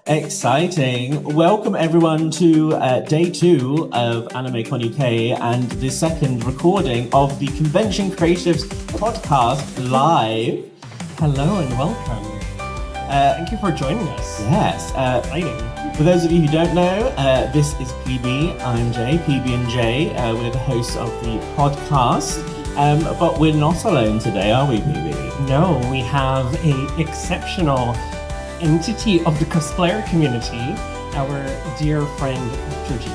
Exciting. Welcome everyone to day 2 of AnimeCon UK and the second recording of the Convention Creatives podcast live. Hello and welcome. Thank you for joining us. Yes. For those of you who don't know, this is PB. I'm Jay, PB and Jay. We're the hosts of the podcast. But we're not alone today, are we, PB? No, we have an exceptional entity of the cosplayer community, our dear friend Georgie.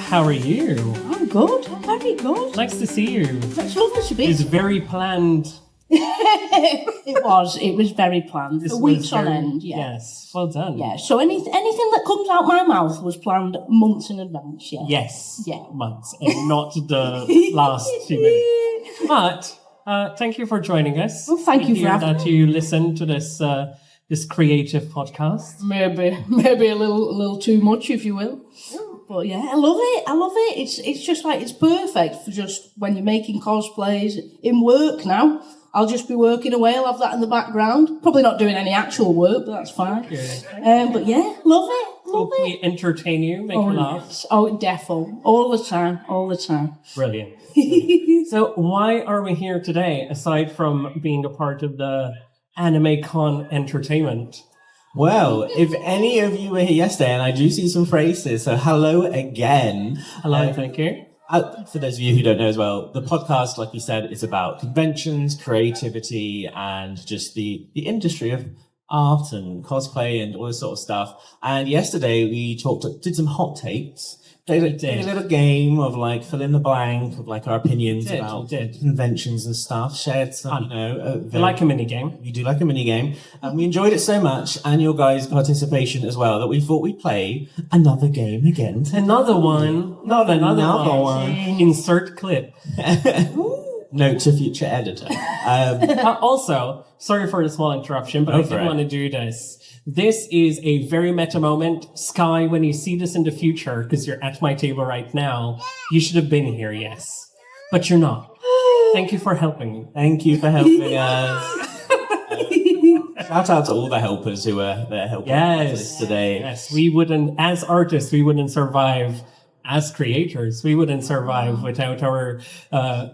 How are you? I'm good. I'm very good. Nice to see you. It's lovely to be. It's very planned. It was very planned. For weeks on end, yeah. Yes, well done. Yeah, so anything that comes out my mouth was planned months in advance, yeah. Yes, yeah. Months, and not the last few minutes. But thank you for joining us. Well, thank you for having me. You listen to this this creative podcast. Maybe a little too much, if you will. But yeah, I love it. It's just like, it's perfect for just when you're making cosplays in work now. I'll just be working away. I'll have that in the background. Probably not doing any actual work, but that's fine. But yeah, love it. Hope we entertain you, make you laugh. Yes. Oh, defo. All the time. Brilliant. So why are we here today, aside from being a part of the AnimeCon entertainment? Well, if any of you were here yesterday, and I do see some faces, so hello again. Hello, thank you. For those of you who don't know as well, the podcast, like we said, is about conventions, creativity, and just the industry of art and cosplay and all this sort of stuff. And yesterday we did some hot takes. Played a little game of like fill in the blank of like our opinions about conventions and stuff. Shared some, we like a mini game. We do like a mini game, and we enjoyed it so much, and your guys' participation as well, that we thought we'd play another game again. Another one. Not another one. Insert clip. Note to future editor. Also, sorry for the small interruption, but I did want to do this. This is a very meta moment. Sky, when you see this in the future, because you're at my table right now, you should have been here, yes. But you're not. Thank you for helping me. Thank you for helping us. Shout out to all the helpers who are there helping us today. Yes, we wouldn't, as artists, we wouldn't survive. As creators, we wouldn't survive without our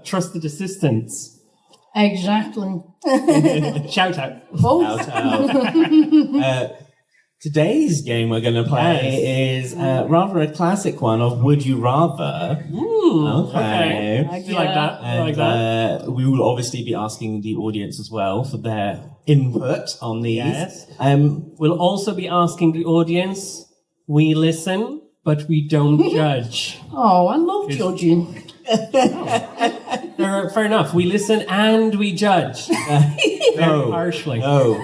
trusted assistants. Exactly. Shout out. Shout out. Today's game we're going to play is rather a classic one of Would You Rather. Okay. I like that. And, I like that. We will obviously be asking the audience as well for their input on these. Yes. We'll also be asking the audience. We listen, but we don't judge. Oh, I love judging. Fair enough. We listen and we judge. Very harshly. No.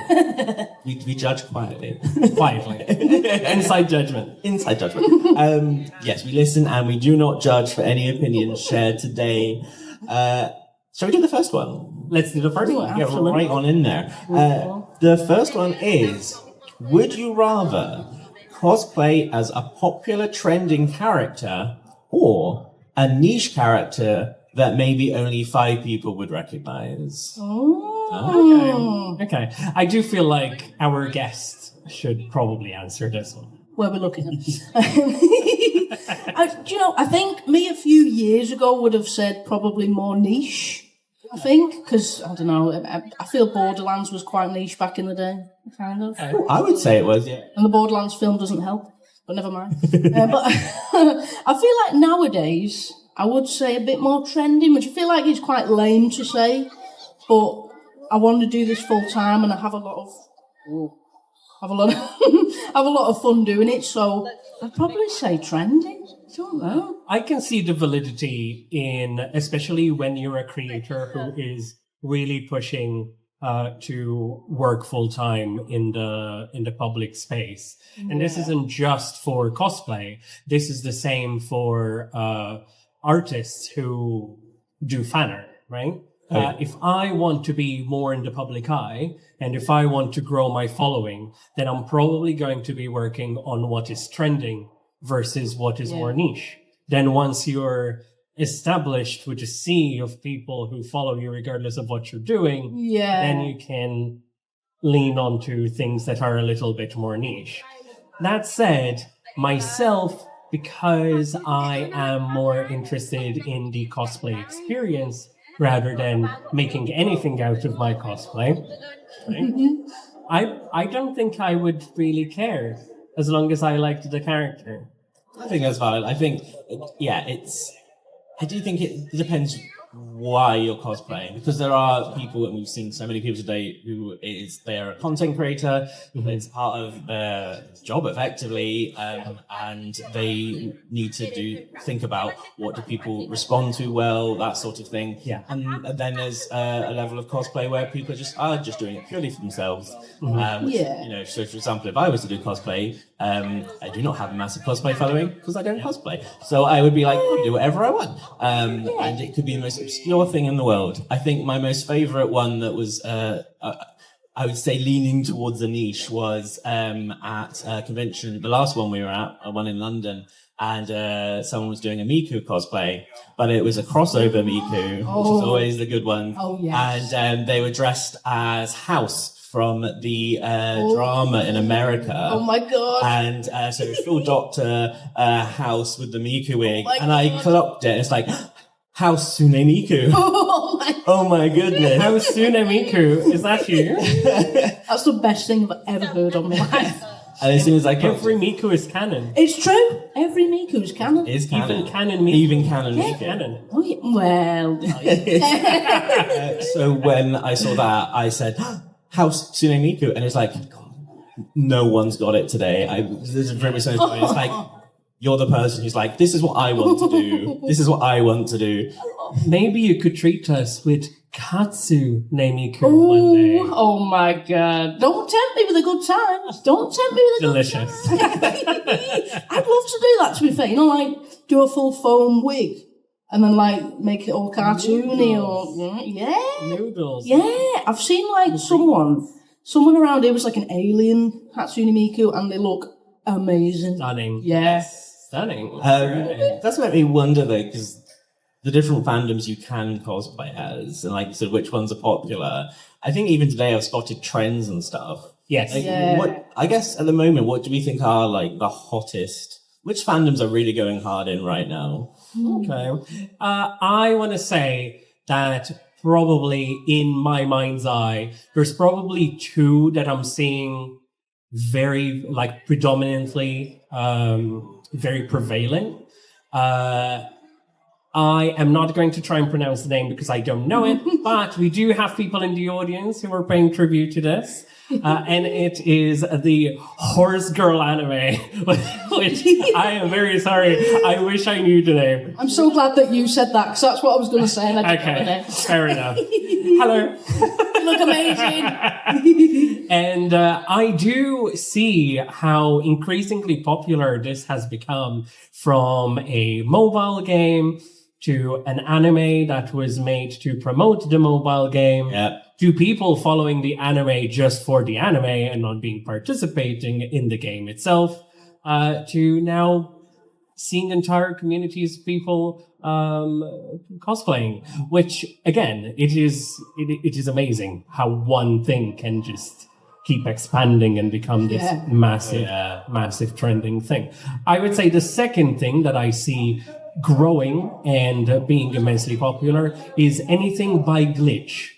We judge quietly. Inside judgment. Inside judgment. Yes, we listen and we do not judge for any opinions shared today. Shall we do the first one? Let's do the first one. Get right on in there. The first one is, would you rather cosplay as a popular trending character or a niche character that maybe only 5 people would recognize? Okay. I do feel like our guest should probably answer this one. Where we're looking at. I think me a few years ago would have said probably more niche. I think, because, I don't know, I feel Borderlands was quite niche back in the day, kind of. I would say it was, yeah. And the Borderlands film doesn't help, but never mind. But I feel like nowadays, I would say a bit more trending, which I feel like it's quite lame to say, but I want to do this full time and I have a lot of fun doing it, so I'd probably say trending. I don't know. I can see the validity in, especially when you're a creator who is really pushing to work full time in the public space. And this isn't just for cosplay. This is the same for artists who do fan art, right? If I want to be more in the public eye, and if I want to grow my following, then I'm probably going to be working on what is trending versus what is more niche. Then once you're established with a sea of people who follow you regardless of what you're doing, then you can lean onto things that are a little bit more niche. That said, myself, because I am more interested in the cosplay experience rather than making anything out of my cosplay, right? I don't think I would really care as long as I liked the character. I think that's valid. I think, yeah, I do think it depends why you're cosplaying, because there are people, and we've seen so many people today they're a content creator, it's part of their job effectively, and they need to think about what do people respond to well, that sort of thing. Yeah. And then there's a level of cosplay where people are just doing it purely for themselves. Which, Yeah. you know, so for example, if I was to do cosplay, I do not have a massive cosplay following because I don't cosplay. So I would be like, do whatever I want. And it could be the most obscure thing in the world. I think my most favorite one that was, I would say leaning towards a niche was at a convention, the last one we were at, one in London, and someone was doing a Miku cosplay, but it was a crossover Miku, which is always the good one. Oh, yes. And they were dressed as House from the drama in America. Oh my god. And so it was full Doctor House with the Miku wig. my And I God. clocked it. It's like, House Sune Miku. Oh my god. Oh my goodness. How Sune Miku, is that you? That's the best thing I've ever heard on my life. And as soon as I clocked Every Miku is canon. It's true. Every Miku is canon. it, it's canon. Even canon Miku. Even canon is Miku. canon. Oh, yeah. Well, So when I saw that, I said, House Sune Miku. And it's like, no one's got it today. This is very much so funny. It's like, you're the person who's like, this is what I want to do. This is what I want to do. Maybe you could treat us with Katsu Miku one day. oh my god. Don't tempt me with a good time. Don't tempt me with a Delicious. good time. I'd love to do that, to be fair. You know, like, do a full foam wig and then, like, make it all cartoony or, yeah. Noodles. Yeah. I've seen, like, someone around here was like an alien Hatsune Miku and they look amazing. Stunning. Yeah. Stunning. That's made me wonder though, because the different fandoms you can cosplay as, and like you said, which ones are popular. I think even today I've spotted trends and stuff. Yes. Like, Yeah. I guess at the moment, what do we think are like the hottest? Which fandoms are really going hard in right now? Okay. I want to say that probably in my mind's eye, there's probably two that I'm seeing very, like, predominantly, very prevalent. I am not going to try and pronounce the name because I don't know it, but we do have people in the audience who are paying tribute to this. And it is the Horse Girl anime, which I am very sorry. I wish I knew the name. I'm so glad that you said that because that's what I was going to say. And I didn't know Okay, it. fair enough. Hello. You look amazing. And I do see how increasingly popular this has become, from a mobile game to an anime that was made to promote the mobile game, to people following the anime just for the anime and not being participating in the game itself, to now seeing entire communities of people cosplaying, which again, it is amazing how one thing can just keep expanding and become this massive trending thing. I would say the second thing that I see growing and being immensely popular is anything by Glitch.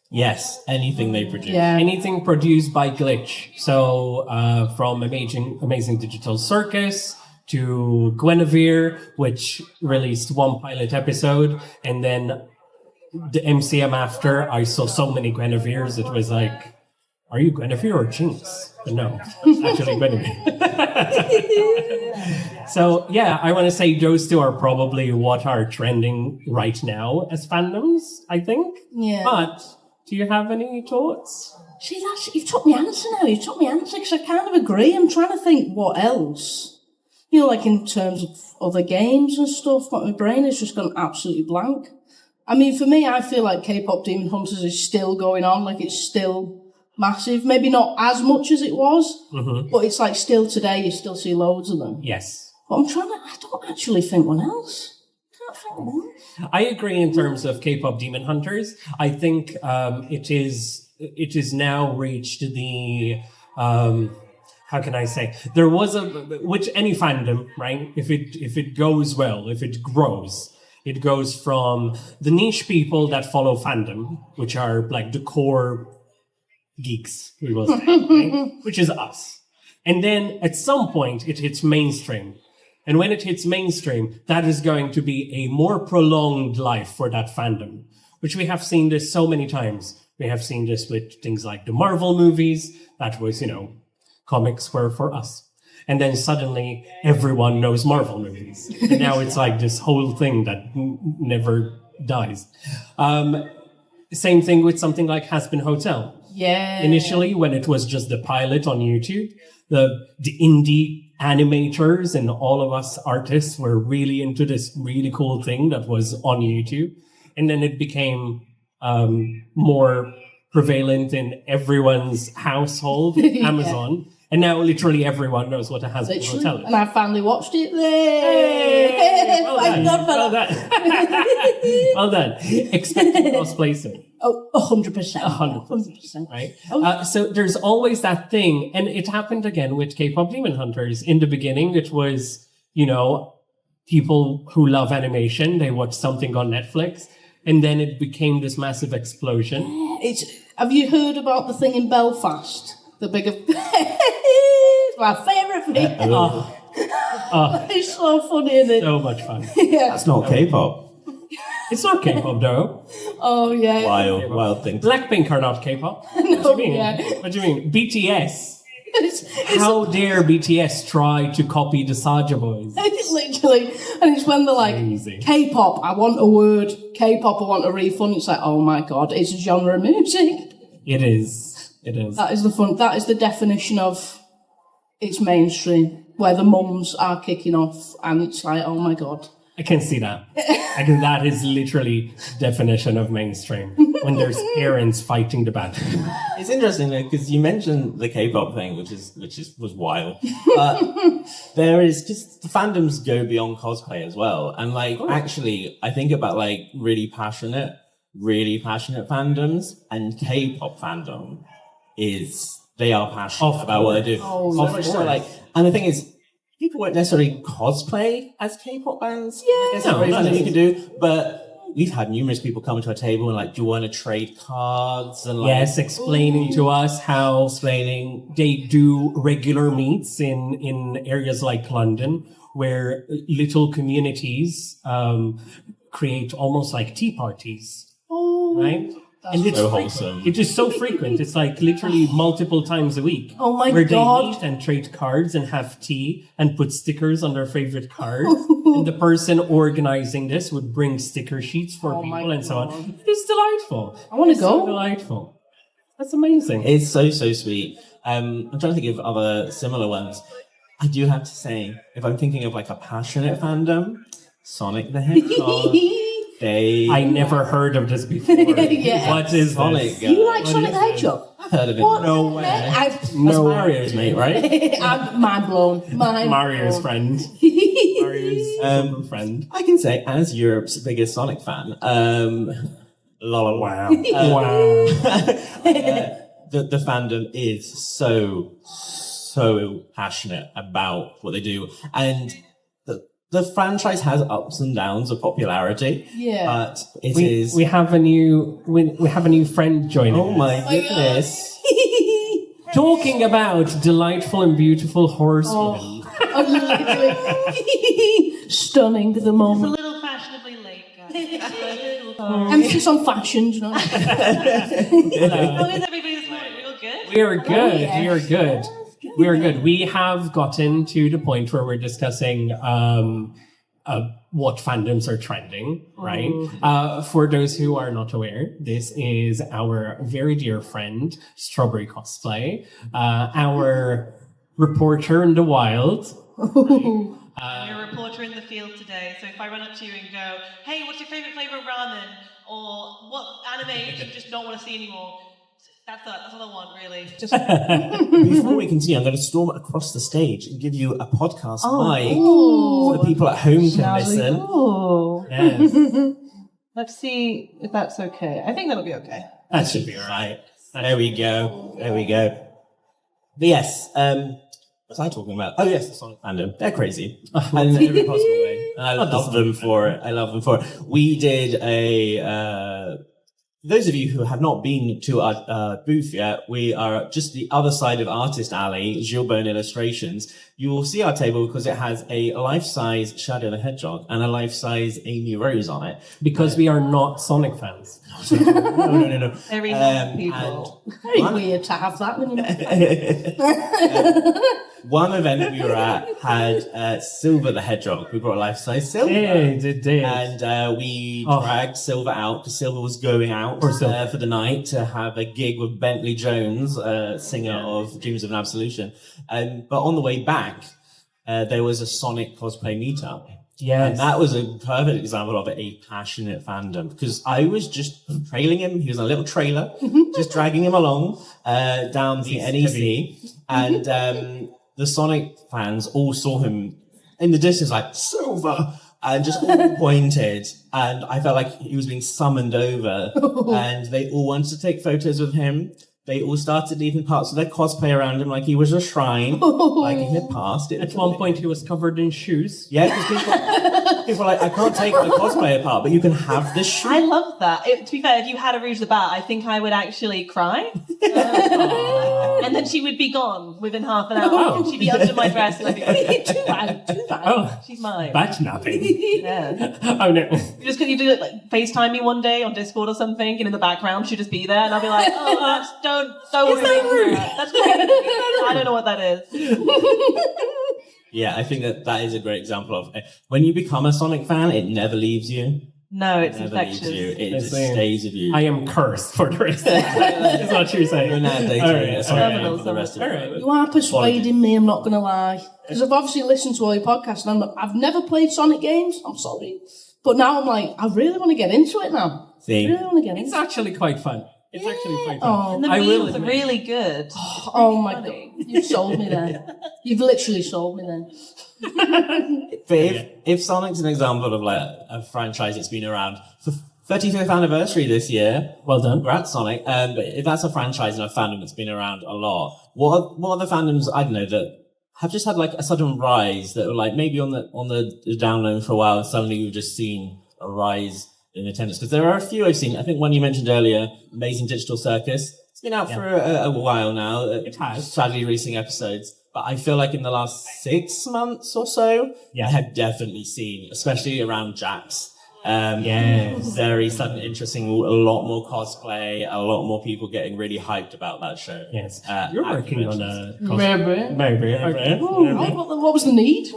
Yes, anything they produce. Yeah. Anything produced by Glitch. So from Amazing Digital Circus to Guinevere, which released one pilot episode, and then the MCM after, I saw so many Guineveres, it was like, are you Guinevere or Jinx? But no, it's actually Guinevere. So yeah, I want to say those two are probably what are trending right now as fandoms, I think. Yeah. But do you have any thoughts? See, you've took me answer now. You've took me answer because I kind of agree. I'm trying to think what else. You know, like in terms of other games and stuff, but my brain has just gone absolutely blank. I mean, for me, I feel like K-pop Demon Hunters is still going on. Like, it's still massive. Maybe not as much as it was, but it's like still today, you still see loads of them. Yes. But I don't actually think one else. Can't think of one. I agree in terms of K-pop Demon Hunters. I think it is it is now reached the how can I say? There was which any fandom, right? If it goes well, if it grows, it goes from the niche people that follow fandom, which are like the core geeks, we will say, right? Which is us. And then at some point it hits mainstream. And when it hits mainstream, that is going to be a more prolonged life for that fandom, which we have seen this so many times. We have seen this with things like the Marvel movies. That was, comics were for us. And then suddenly everyone knows Marvel movies. And now it's like this whole thing that never dies. Same thing with something like Has-Been Hotel. Yeah. Initially, when it was just the pilot on YouTube, the indie animators and all of us artists were really into this really cool thing that was on YouTube. And then it became more prevalent in everyone's household, Amazon. And now literally everyone knows what a Has-Been Hotel is. And I finally watched it. Hey! Well Thank done. God for Well that. done. Well done. Expected cosplay soon. Oh, 100%. 100%. Right? Oh. So there's always that thing. And it happened again with K-pop Demon Hunters. In the beginning, it was, people who love animation. They watch something on Netflix. And then it became this massive explosion. Have you heard about the thing in Belfast? The bigger... It's my favourite thing. It's so funny, isn't it? So much fun. Yeah. That's not K-pop. It's not K-pop, though. Oh, yeah. Wild thing. Blackpink are not K-pop. What do you mean? Yeah. What do you mean? BTS. It's How dare BTS try to copy the Saja Boys? literally, and it's when they're like, Crazy. K-pop, I want a word. K-pop, I want a refund. It's like, oh my God, it's a genre of music. It is. It is. That is the fun. That is the definition of it's mainstream, where the mums are kicking off, and it's like, oh my God. I can see that. That is literally definition of mainstream. When there's parents fighting the battle. It's interesting though, because you mentioned the K-pop thing, which was wild. But there is just the fandoms go beyond cosplay as well, and actually, I think about really passionate fandoms, and K-pop fandom they are passionate about what they do. Oh, So much so, and the thing is, people won't necessarily cosplay as K-pop bands. Yeah. It's not really something you can do, but we've had numerous people come to our table and do you want to trade cards? And Yes, explaining to us how they do regular meets in areas like London, where little communities create almost like tea parties, right? And it's so frequent. wholesome. It is so frequent. It's literally multiple times a week. Oh my where God. they meet and trade cards and have tea and put stickers on their favorite card. And the person organizing this would bring sticker sheets for Oh my people and so on. God. It's delightful. I wanna It's go. So delightful. That's amazing. It's so sweet. I'm trying to think of other similar ones. I do have to say, if I'm thinking of a passionate fandom, Sonic the Hedgehog. I never heard of this before. Yeah. What is Sonic. this? You like Sonic the Hedgehog? I've heard of it. What? No way. That's No way. Mario's mate, right? I'm mind blown. Mario's blown. friend. Mario's super friend. I can say, as Europe's biggest Sonic fan, Wow. Wow. the fandom is so passionate about what they do, and the franchise has ups and downs of popularity. Yeah. But it is. We have a new friend joining. Oh us. my goodness! Talking about delightful and beautiful horsewomen. I'm literally stunning the A moment. little fashionably late, guys. Emphasis on fashion, do you know? How is everybody this morning? We all good? We are good. yeah. We are good. We are good. We have gotten to the point where we're discussing what fandoms are trending, right? For those who are not aware, this is our very dear friend, StroberryCosplay, our reporter in the wild. You're a reporter in the field today, so if I run up to you and go, hey, what's your favourite flavour of ramen? Or what anime do you just don't want to see anymore? That's all I want, really. Just Before we continue, I'm going to storm across the stage and give you a podcast mic Oh. so the people at home can listen. Oh. Yes, let's see if that's okay. I think that'll be okay. that should be all right. There we go. There we go. But yes, what was I talking about? Oh yes, the Sonic fandom. They're crazy. And in every possible way. And I love them for it. I love them for it. We did those of you who have not been to our booth yet, we are just the other side of Artist Alley, Gilbone Illustrations. You will see our table because it has a life-size Shadow the Hedgehog and a life-size Amy Rose on it. Because we are not Sonic fans. No. Very nice people. Very weird to have that. One event we were at had Silver the Hedgehog. We brought life-size Silver. It did. And we dragged Silver out because Silver was going out for the night to have a gig with Bentley Jones, singer of Dreams of an Absolution. But on the way back, there was a Sonic cosplay meetup. Yes. And that was a perfect example of a passionate fandom because I was just trailing him. He was a little trailer, just dragging him along down the NEC. And the Sonic fans all saw him in the distance like, Silver! And just all pointed. And I felt like he was being summoned over. And they all wanted to take photos with him. They all started leaving parts of their cosplay around him like he was a shrine, like he had passed it. At one point, he was covered in shoes. Yeah, because people are like, I can't take the cosplay apart, but you can have this shoe. I love that. To be fair, if you had a Rouge the Bat, I think I would actually cry. And then she would be gone within half an hour. And she'd be under my dress. And I'd be like, Too bad. Oh, she's mine. bat napping. Yeah. Oh, no. Just because you do it, like, FaceTime me one day on Discord or something, and in the background she'd just be there, and I'll be like, oh, don't worry about that. That's great. I don't know what that is. Yeah, I think that is a great example of when you become a Sonic fan, it never leaves you. No, it's It never leaves infectious. you. It just stays with you. I am cursed for the rest of That's what you're saying. You're now dating a Sonic fan for the rest of Alright. You are persuading me, I'm not going to lie. Because I've obviously listened to all your podcasts and I've never played Sonic games. I'm sorry. But now I'm like, I really want to get into it now. See? I really want to get It's into it. actually quite fun. It's actually quite Oh. fun. And the I will memes are admit. really good. Oh my God. You've sold me there. You've literally sold me there. But if Sonic's an example of like a franchise that's been around for 35th anniversary this year, Well done. congrats Sonic. But if that's a franchise and a fandom that's been around a lot, what are the fandoms I don't know that have just had like a sudden rise that were like maybe on the down low for a while and suddenly you've just seen a rise in attendance? Because there are a few I've seen. I think one you mentioned earlier, Amazing Digital Circus. It's been out for a while now. It has. Sadly releasing episodes. But I feel like in the last 6 months or so, I have definitely seen, especially around Jax, very sudden, interesting, a lot more cosplay, a lot more people getting really hyped about that show. Yes. You're working on a Maybe. Maybe. Okay. What was the need?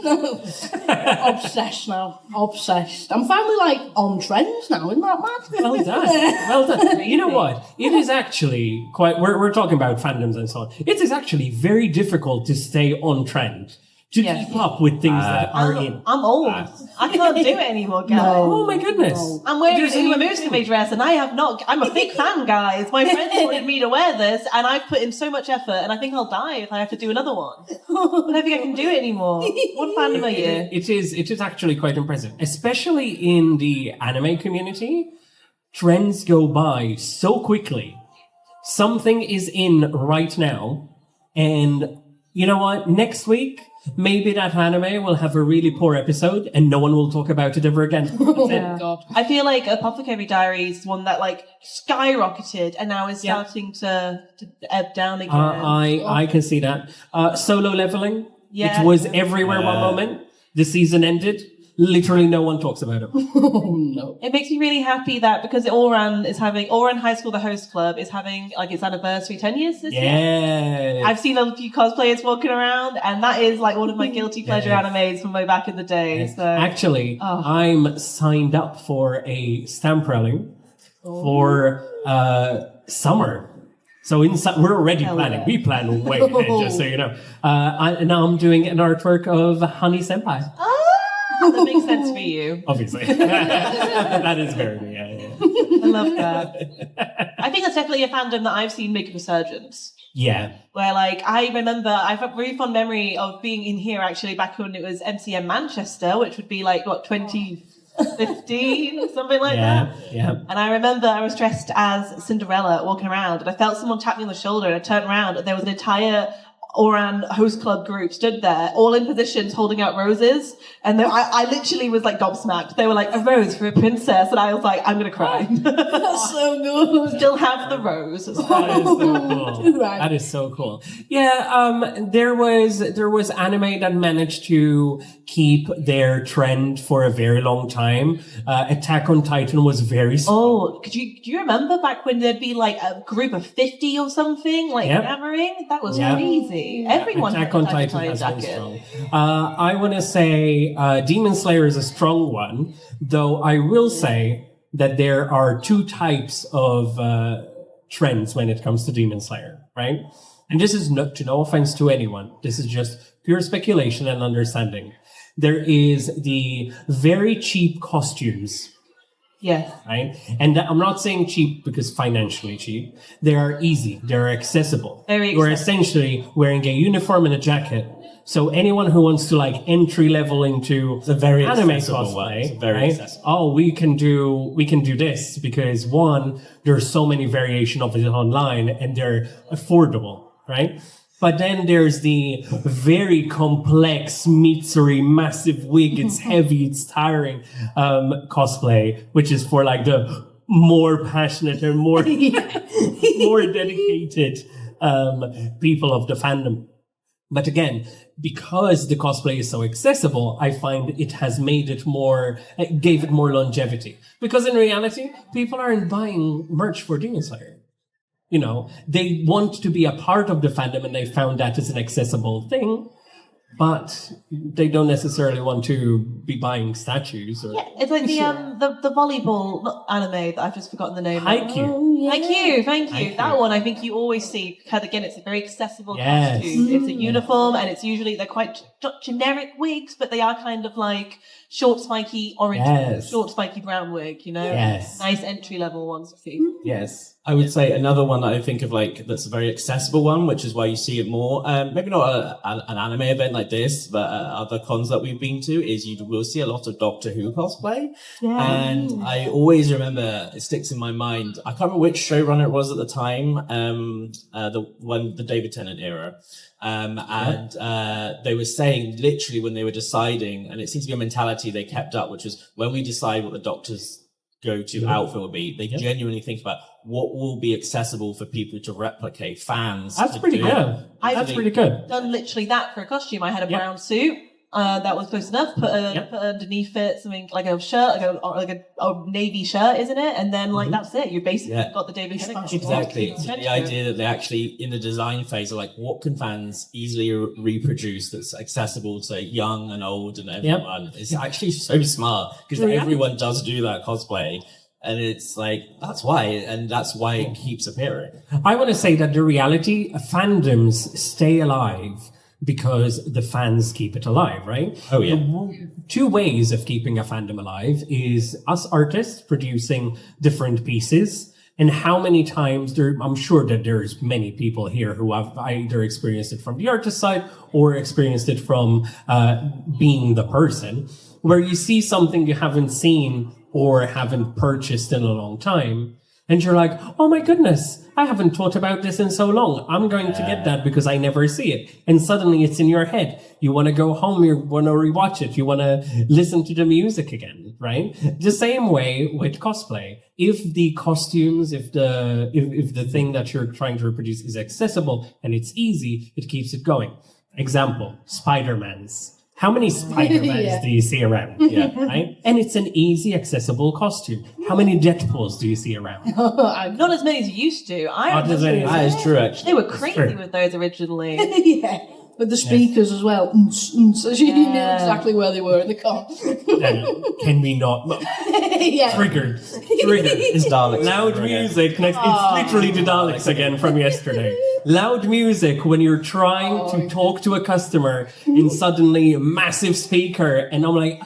Obsessed now. Obsessed. I'm finally like on trends now. Isn't that mad? Well done. Well done. You know what? It is actually quite, we're talking about fandoms and so on. It is actually very difficult to stay on trend, to keep up with things that are in. I'm old. I can't do it anymore, guys. Oh my goodness. I'm wearing a Uma Musume dress and I have not, I'm a big fan, guys. My friends wanted me to wear this and I've put in so much effort and I think I'll die if I have to do another one. I don't think I can do it anymore. What fandom are you? It is actually quite impressive, especially in the anime community. Trends go by so quickly. Something is in right now, and you know what? Next week, maybe that anime will have a really poor episode, and no one will talk about it ever again. God. I feel like Apothecary Diaries is one that like skyrocketed and now is starting to ebb down again. I can see that. Solo leveling. Yeah. It was everywhere one moment. The season ended. Literally no one talks about it. No. It makes me really happy that because Oran High School, the host club, is having like its anniversary 10 years this year. Yeah. I've seen a few cosplayers walking around, and that is like one of my guilty pleasure animes from way back in the day. So Actually, I'm signed up for a stamp rally for summer. So we're already planning. We plan way ahead, just so you know. Now I'm doing an artwork of Honey Senpai. that makes sense for you. Obviously. That is very me. Yeah. I love that. I think that's definitely a fandom that I've seen make a resurgence. Yeah. Where, like, I remember, I have a very fond memory of being in here, actually, back when it was MCM Manchester, which would be, like, what, 20 15, something like that. Yeah. And I remember I was dressed as Cinderella walking around, and I felt someone tap me on the shoulder, and I turned around, and there was an entire Oran host club group stood there, all in positions, holding out roses. And I literally was like gobsmacked. They were like, a rose for a princess. And I was like, I'm going to cry. That's so good. Still have the rose. That is so cool. Right. That is so cool. Yeah, there was anime that managed to keep their trend for a very long time. Attack on Titan was very strong. Oh, do you remember back when there'd be like a group of 50 or something, like hammering? That was crazy. Everyone Attack had on a Titan has been jacket. strong. I want to say Demon Slayer is a strong one, though I will say that there are two types of trends when it comes to Demon Slayer, right? And this is to no offense to anyone. This is just pure speculation and understanding. There is the very cheap costumes. Yes. Right? And I'm not saying cheap because financially cheap. They are easy. They're accessible. Very You're accessible. essentially wearing a uniform and a jacket. So anyone who wants to like entry level into It's a very anime accessible one. cosplay, It's very right? accessible. Oh, we can do this because one, there's so many variation of it online and they're affordable, right? But then there's the very complex Mitsuri massive wig. It's heavy, it's tiring cosplay, which is for like the more passionate and more dedicated people of the fandom. But again, because the cosplay is so accessible, I find it has made it gave it more longevity. Because in reality, people aren't buying merch for Demon Slayer. You know, they want to be a part of the fandom and they found that as an accessible thing, but they don't necessarily want to be buying statues or It's like the volleyball anime that I've just forgotten the name of. Haikyuu. Haikyuu, thank you. Haikyuu. That one I think you always see, because again, it's a very accessible Yes. costume. It's a uniform, and it's usually, they're quite generic wigs, but they are kind of like short spiky orange, Yes. short spiky brown wig, you know? Yes. Nice entry level ones to see. Yes. I would say another one that I think of like that's a very accessible one, which is why you see it more. Maybe not an anime event like this, but other cons that we've been to is you will see a lot of Doctor Who cosplay. And I always remember, it sticks in my mind. I can't remember which showrunner it was at the time. The David Tennant era. They were saying literally when they were deciding, and it seems to be a mentality they kept up, which was when we decide what the Doctor's go-to outfit will be, they genuinely think about what will be accessible for people to replicate, fans. That's to pretty do. good. That's pretty good. Done literally that for a costume. I had a brown suit. That was close enough. Put underneath it something like a shirt, like a navy shirt, isn't it? And then that's it. You basically got the David Tennant costume. Exactly. So the idea that they actually, in the design phase, are like, what can fans easily reproduce that's accessible to young and old and everyone? It's actually so smart because everyone does do that cosplay. And it's like, that's why it keeps appearing. I want to say that the reality, fandoms stay alive because the fans keep it alive, right? Oh, yeah. Two ways of keeping a fandom alive is us artists producing different pieces. And how many times I'm sure that there's many people here who have either experienced it from the artist side or experienced it from being the person, where you see something you haven't seen or haven't purchased in a long time. And you're like, oh my goodness, I haven't thought about this in so long. I'm going to get that because I never see it. And suddenly it's in your head. You want to go home, you want to rewatch it, you want to listen to the music again, right? The same way with cosplay. If the costumes, if the thing that you're trying to reproduce is accessible and it's easy, it keeps it going. Example, Spider-Man's. How many Spider-Mans do you see around? Right? And it's an easy, accessible costume. How many Deadpools do you see around? Not as many as you used to. Not as many as That is true, actually. They were crazy with those originally. With the speakers as well. So you knew exactly where they were in the car. Can we not? Triggered. It's Daleks. Loud music. It's literally the Daleks again from yesterday. Loud music when you're trying to talk to a customer and suddenly a massive speaker. And I'm like,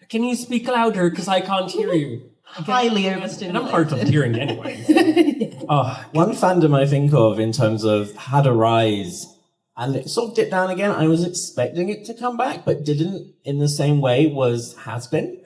can you speak louder? Because I can't hear you. Highly And overstimulated. I'm hard of hearing anyway. One fandom I think of in terms of had a rise and it sort of dipped down again. I was expecting it to come back, but didn't in the same way was Has Been.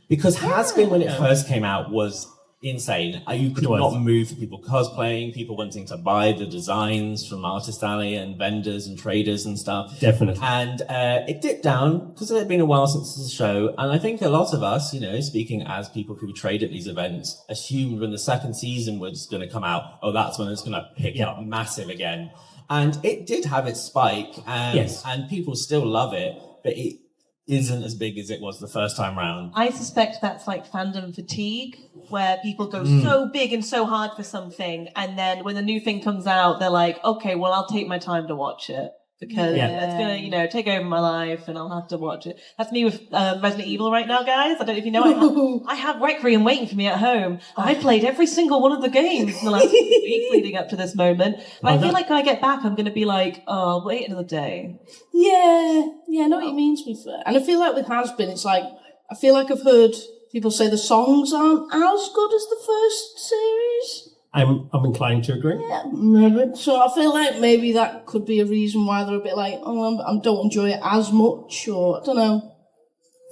Because Has-Been, when it first came out, was insane. You could was. not move for people cosplaying, people wanting to buy the designs from Artist Alley and vendors and traders and stuff. Definitely. And it dipped down because it had been a while since the show. And I think a lot of us, speaking as people who trade at these events, assumed when the second season was going to come out, that's when it's going to pick up massive again. And it did have its spike, and people still love it, but it isn't as big as it was the first time round. I suspect that's like fandom fatigue, where people go so big and so hard for something, and then when the new thing comes out, they're like, okay, well, I'll take my time to watch it because it's gonna, take over my life, and I'll have to watch it. That's me with Resident Evil right now, guys. I don't know if you know, I have Requiem waiting for me at home. I played every single one of the games in the last week leading up to this moment. But I feel like when I get back, I'm gonna be like, oh, I'll wait another day. Yeah, I know what you mean, to be fair. And I feel like with Has-Been, it's like, I feel like I've heard people say the songs aren't as good as the first series. I'm inclined to agree. Yeah, maybe. So I feel like maybe that could be a reason why they're a bit like, I don't enjoy it as much, or I don't know.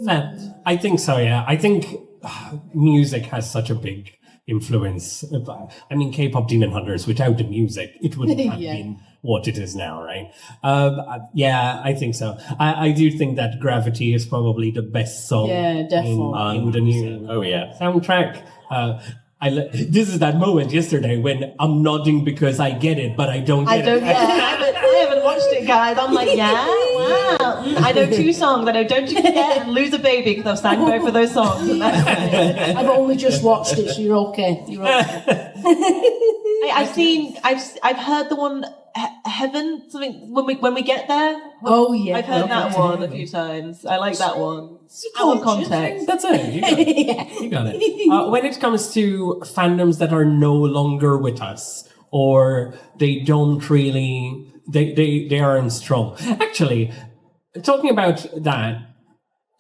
Yeah, I think so, yeah. I think music has such a big influence. I mean, K-pop Demon Hunters, without the music, it wouldn't have been what it is now, right? I think so. I do think that Gravity is probably the best song Yeah, definitely. in the new soundtrack. This is that moment yesterday when I'm nodding because I get it, but I don't get it. I haven't watched it, guys. I'm like, wow. I know 2 songs. I know Don't You Forget and Lose a Baby because I've sang both of those songs. I've only just watched it, so you're okay. I've heard the one Heaven, something when we get there. Oh yeah, I've heard that one a few times. I like that one. Out of context. That's it. You got it. When it comes to fandoms that are no longer with us, or they don't really, they aren't strong. Actually, talking about that,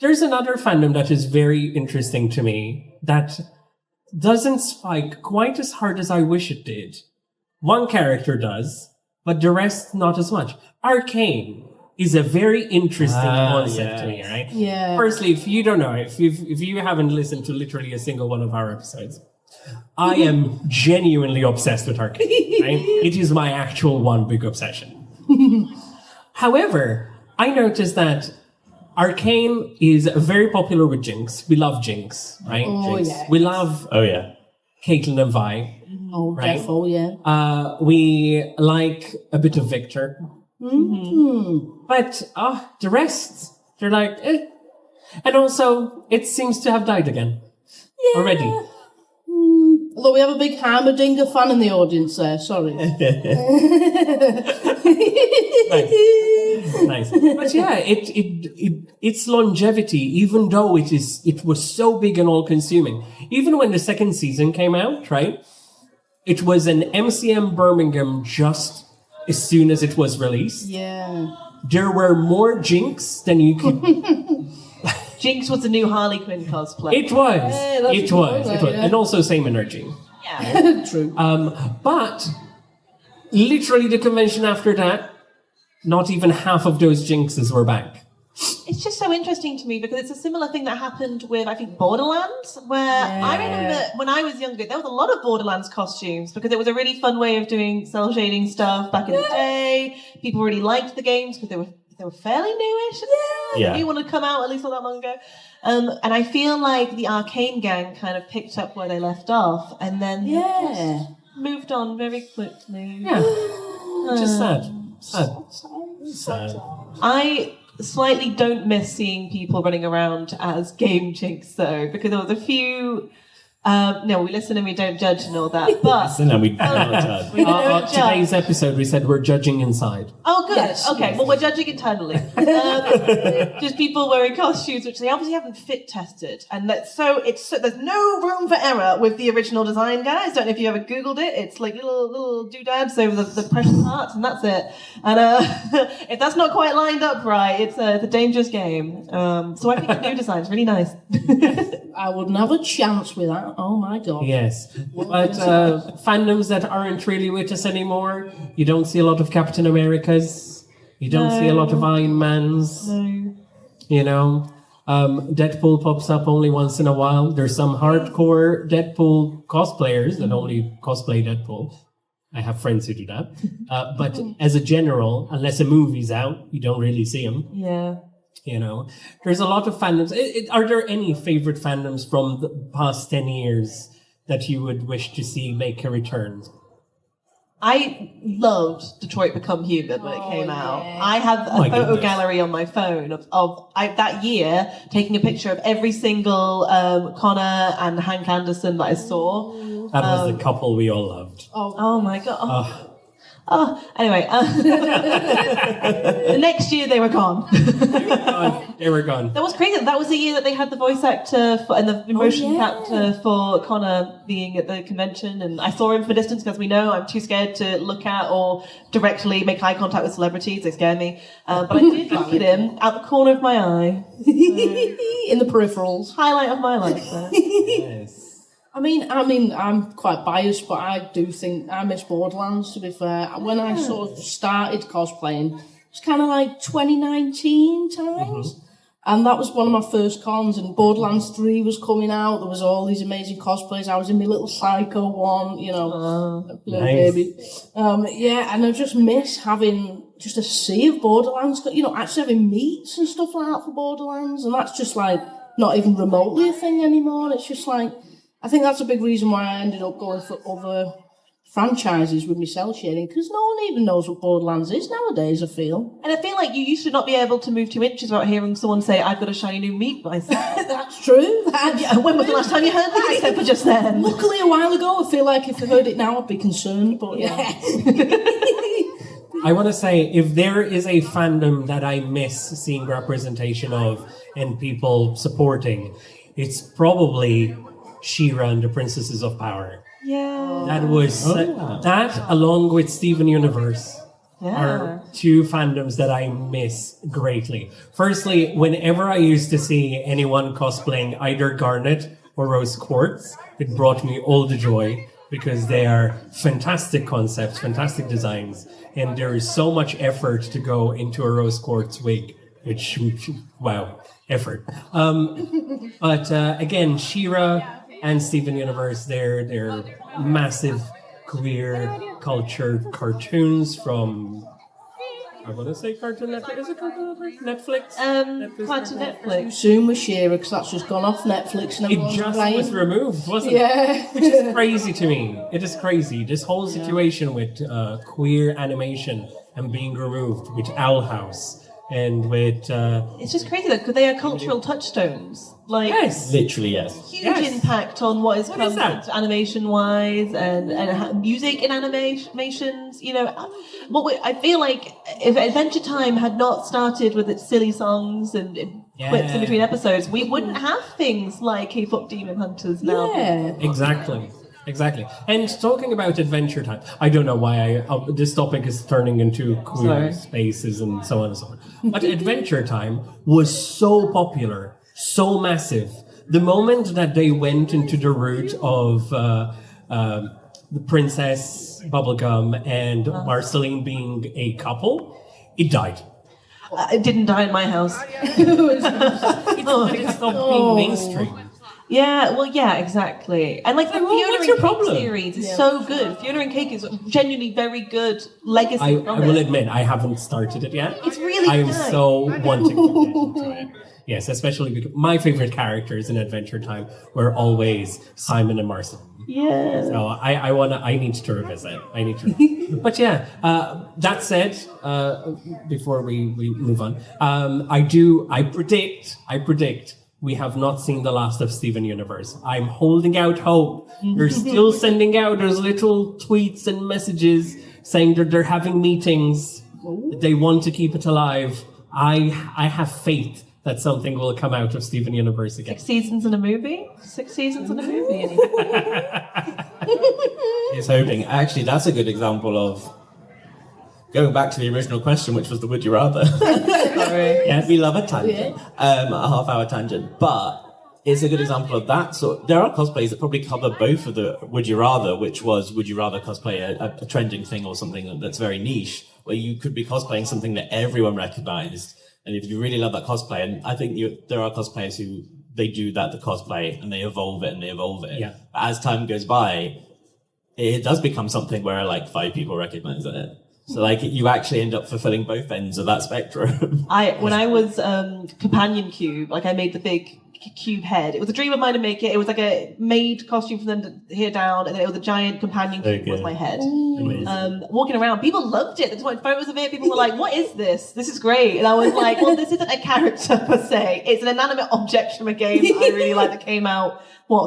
there's another fandom that is very interesting to me that doesn't spike quite as hard as I wish it did. One character does, but the rest not as much. Arcane is a very interesting concept to me, right? Yeah. Firstly, if you don't know, if you haven't listened to literally a single one of our episodes, I am genuinely obsessed with Arcane, right? It is my actual one big obsession. However, I noticed that Arcane is very popular with Jinx. We love Jinx, right? Oh, Jinx. yeah. We love Caitlyn and Vi. Oh, right? defo, yeah. We like a bit of Victor. Mm-hmm. But the rest, they're like, eh. And also, it seems to have died again. Already. Although we have a big Heimerdinger fan in the audience there, sorry. Nice. But yeah, its longevity, even though it was so big and all consuming, even when the second season came out, right? It was an MCM Birmingham just as soon as it was released. Yeah. There were more Jinx than you could. Jinx was the new Harley Quinn cosplay. It was. Yeah, It was. And also same energy. Yeah. True. But literally the convention after that, not even half of those Jinxes were back. It's just so interesting to me because it's a similar thing that happened with, I think, Borderlands, where I remember when I was younger, there was a lot of Borderlands costumes because it was a really fun way of doing cel shading stuff back in the day. People really liked the games because they were fairly newish. Yeah. New one had come out at least not that long ago. And I feel like the Arcane gang kind of picked up where they left off and then just moved on very quickly. Yeah. Just sad. I slightly don't miss seeing people running around as game Jinx though, because there was a few. No, we listen and we don't judge and all that. But Listen and we don't judge. we don't judge. Today's episode, we said we're judging inside. Oh, good. Yes. Okay, well, we're judging internally. Just people wearing costumes, which they obviously haven't fit tested, and there's no room for error with the original design, guys. Don't know if you ever Googled it. It's like little doodads over the precious parts, and that's it. And if that's not quite lined up right, it's a dangerous game. So I think the new design's really nice. I wouldn't have a chance with that. Oh my god. Yes. But fandoms that aren't really with us anymore, you don't see a lot of Captain Americas, you don't see a lot of Iron Mans, No. you know. Deadpool pops up only once in a while. There's some hardcore Deadpool cosplayers that only cosplay Deadpool. I have friends who do that. But as a general, unless a movie's out, you don't really see them. Yeah. You know, there's a lot of fandoms. Are there any favorite fandoms from the past 10 years that you would wish to see make a return? I loved Detroit Become Human when it came out. yeah. I have a my photo goodness. gallery on my phone of that year taking a picture of every single Connor and Hank Anderson that I saw. That was the couple we all loved. Oh my god. Anyway. The next year they were gone. They were gone. That was crazy. That was the year that they had the voice actor and the motion capture for Connor being at the convention. And I saw him from a distance because we know I'm too scared to look at or directly make eye contact with celebrities. They scare me. But I did look at him out the corner of my eye. In the peripherals. Highlight of my life. Yes. I mean, I'm quite biased, but I do think I miss Borderlands, to be fair. When I sort of started cosplaying, it's kind of like 2019 times. And that was one of my first cons, and Borderlands 3 was coming out. There was all these amazing cosplays. I was in my little Psycho one, you know, little nice. baby. Yeah, and I just miss having just a sea of Borderlands, you know, actually having meets and stuff like that for Borderlands. And that's just like not even remotely a thing anymore. It's just like, I think that's a big reason why I ended up going for other franchises with my cell shading, because no one even knows what Borderlands is nowadays, I feel. And I feel like you used to not be able to move 2 inches without hearing someone say, I've got a shiny new meat myself. That's true. When was the last time you heard that except for just then? Luckily, a while ago, I feel like if I heard it now, I'd be concerned, but yeah. I want to say, if there is a fandom that I miss seeing representation of and people supporting, it's probably She-Ra and the Princesses of Power. Yeah. That was that, along with Steven Universe, are two fandoms that I miss greatly. Firstly, whenever I used to see anyone cosplaying either Garnet or Rose Quartz, it brought me all the joy, because they are fantastic concepts, fantastic designs, and there is so much effort to go into a Rose Quartz wig, which wow, effort. But again, She-Ra and Steven Universe, they're massive queer culture cartoons from, I want to say Cartoon Network. Is it Cartoon Network? Netflix? Cartoon Netflix. Soon with She-Ra, because that's just gone off Netflix and It everyone's just playing. was removed, wasn't it? Yeah. Which is crazy to me. It is crazy. This whole situation with queer animation and being removed with Owl House and with... It's just crazy though, because they are cultural touchstones. Like, yes! Literally, yes. huge Yes. impact on what is What come is that? animation wise and music in animations. You know, I feel like if Adventure Time had not started with its silly songs and clips in between episodes, we wouldn't have things like K-pop Demon Hunters now. Yeah. Exactly. And talking about Adventure Time, I don't know why this topic is turning into queer spaces and so on and so on. But Adventure Time was so popular, so massive. The moment that they went into the route of the Princess Bubblegum and Marceline being a couple, it died. It didn't die in my house. It stopped being mainstream. Yeah, well, yeah, exactly. And like the Well, Fiona what's your and Cake problem? series is so good. Fiona and Cake is genuinely very good legacy I from will it. admit, I haven't started it yet. It's really I am good. so wanting to get into it. Yes, especially because my favorite characters in Adventure Time were always Simon and Marcel. Yeah. So I need to revisit. But yeah, that said, before we move on, I predict we have not seen the last of Steven Universe. I'm holding out hope. They're still sending out those little tweets and messages saying that they're having meetings. That they want to keep it alive. I have faith that something will come out of Steven Universe again. 6 seasons in a movie? 6 seasons in a movie. He's hoping. Actually, that's a good example of going back to the original question, which was the would you rather. Sorry. Yes, we love a tangent, a half-hour tangent, but it's a good example of that. So there are cosplays that probably cover both of the would you rather, which was would you rather cosplay a trending thing or something that's very niche, where you could be cosplaying something that everyone recognized, And if you really love that cosplay, and I think there are cosplayers who they do that, the cosplay, and they evolve it and they evolve it. Yeah. But as time goes by, it does become something where like 5 people recognize it. So like you actually end up fulfilling both ends of that spectrum. When I was companion cube, like I made the big cube head. It was a dream of mine to make it. It was like a made costume for them to here down, and then it was a giant companion cube with my head. Walking around, people loved it. They just wanted photos of it. People were like, "What is this? This is great." And I was like, "Well, this isn't a character per se. It's an inanimate object from a game that I really like that came out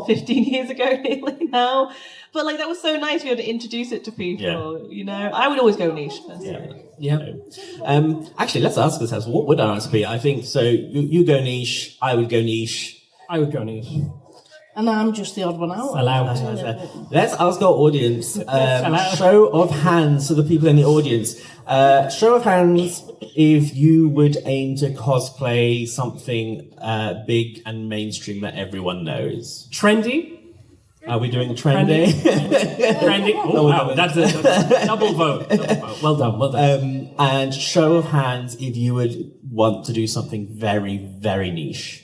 15 years ago nearly now." But like that was so nice to be able to introduce it to people. You know, I would always go niche. Yeah. Actually, let's ask ourselves, what would our answer be? I think so. You go niche. I would go niche. I would go niche. And I'm just the odd one out. Let's ask our audience. Show of hands to the people in the audience. Show of hands if you would aim to cosplay something big and mainstream that everyone knows. Trendy. Are we doing trendy? Trendy. Oh, wow. That's a double vote. Well done. And show of hands if you would want to do something very, very niche.